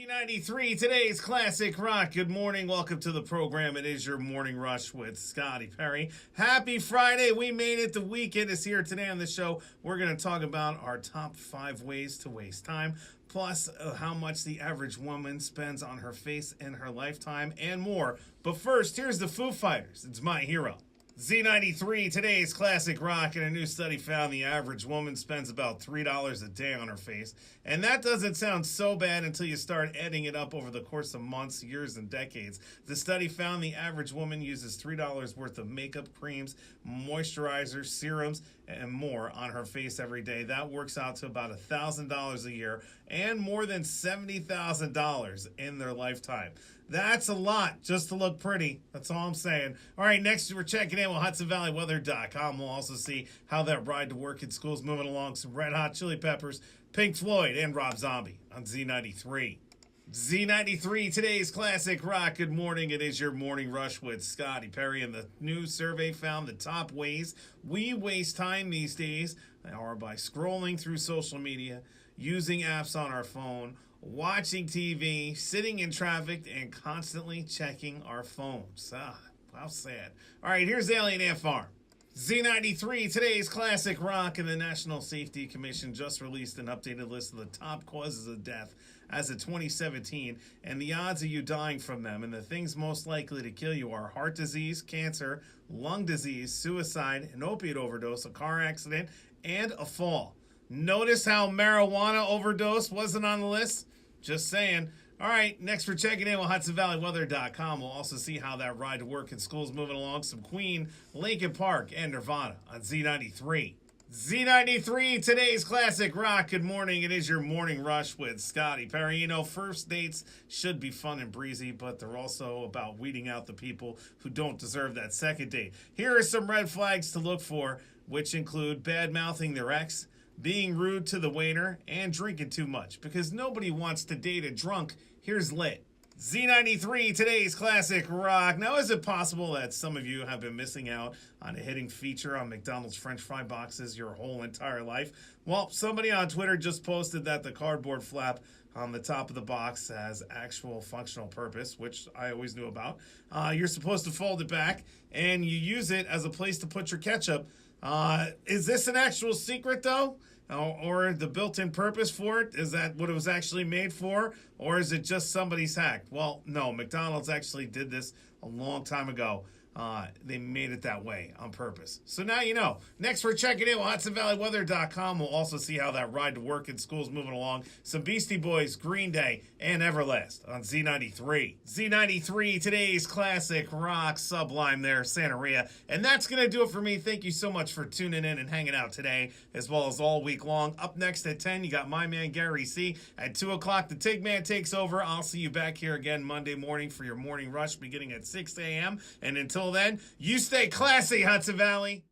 Z93, today's classic rock. Good morning. Welcome to the program. It is your morning rush with Scotty Perry. Happy Friday. We made it. The weekend is here. Today on the show, we're going to talk about our top 5 ways to waste time, plus how much the average woman spends on her face in her lifetime, and more. But first, here's the Foo Fighters. It's My Hero. Z93, today's classic rock. And a new study found the average woman spends about $3 a day on her face. And that doesn't sound so bad until you start adding it up over the course of months, years, and decades. The study found the average woman uses $3 worth of makeup, creams, moisturizers, serums, and more on her face every day. That works out to about $1,000 a year and more than $70,000 in their lifetime. That's a lot just to look pretty. That's all I'm saying. All right, next we're checking in with HudsonValleyWeather.com. We'll also see how that ride to work in school is moving along. Some Red Hot Chili Peppers, Pink Floyd, and Rob Zombie on Z93. Z93, today's classic rock. Good morning. It is your morning rush with Scotty Perry. And the new survey found the top ways we waste time these days are by scrolling through social media, using apps on our phone, watching TV, sitting in traffic, and constantly checking our phones. How sad. All right, here's Alien Ant Farm. Z93, today's classic rock. And the National Safety Commission just released an updated list of the top causes of death as of 2017, and the odds of you dying from them. And the things most likely to kill you are heart disease, cancer, lung disease, suicide, an opiate overdose, a car accident, and a fall. Notice how marijuana overdose wasn't on the list? Just saying. All right, next we're checking in with HudsonValleyWeather.com. We'll also see how that ride to work in school is moving along. Some Queen, Linkin Park, and Nirvana on Z93. Z93, today's classic rock. Good morning. It is your morning rush with Scotty Perry. You know, first dates should be fun and breezy, but they're also about weeding out the people who don't deserve that second date. Here are some red flags to look for, which include bad-mouthing their ex, being rude to the waiter, and drinking too much, because nobody wants to date a drunk. Here's lit. Z93, today's classic rock. Now, is it possible that some of you have been missing out on a hitting feature on McDonald's French fry boxes your whole entire life? Well, somebody on Twitter just posted that the cardboard flap on the top of the box has actual functional purpose, which I always knew about. You're supposed to fold it back, and you use it as a place to put your ketchup. Is this an actual secret, though? Or the built-in purpose for it? Is that what it was actually made for? Or is it just somebody's hack? Well, no, McDonald's actually did this a long time ago. They made it that way on purpose. So now you know. Next, we're checking in with HudsonValleyWeather.com. We'll also see how that ride to work in school is moving along. Some Beastie Boys, Green Day, and Everlast on Z93. Z93, today's classic rock, Sublime there, Santeria. And that's going to do it for me. Thank you so much for tuning in and hanging out today, as well as all week long. Up next at 10, you got my man Gary C. At 2 o'clock, the Tig Man takes over. I'll see you back here again Monday morning for your morning rush beginning at 6 a.m. And until then, you stay classy, Hudson Valley.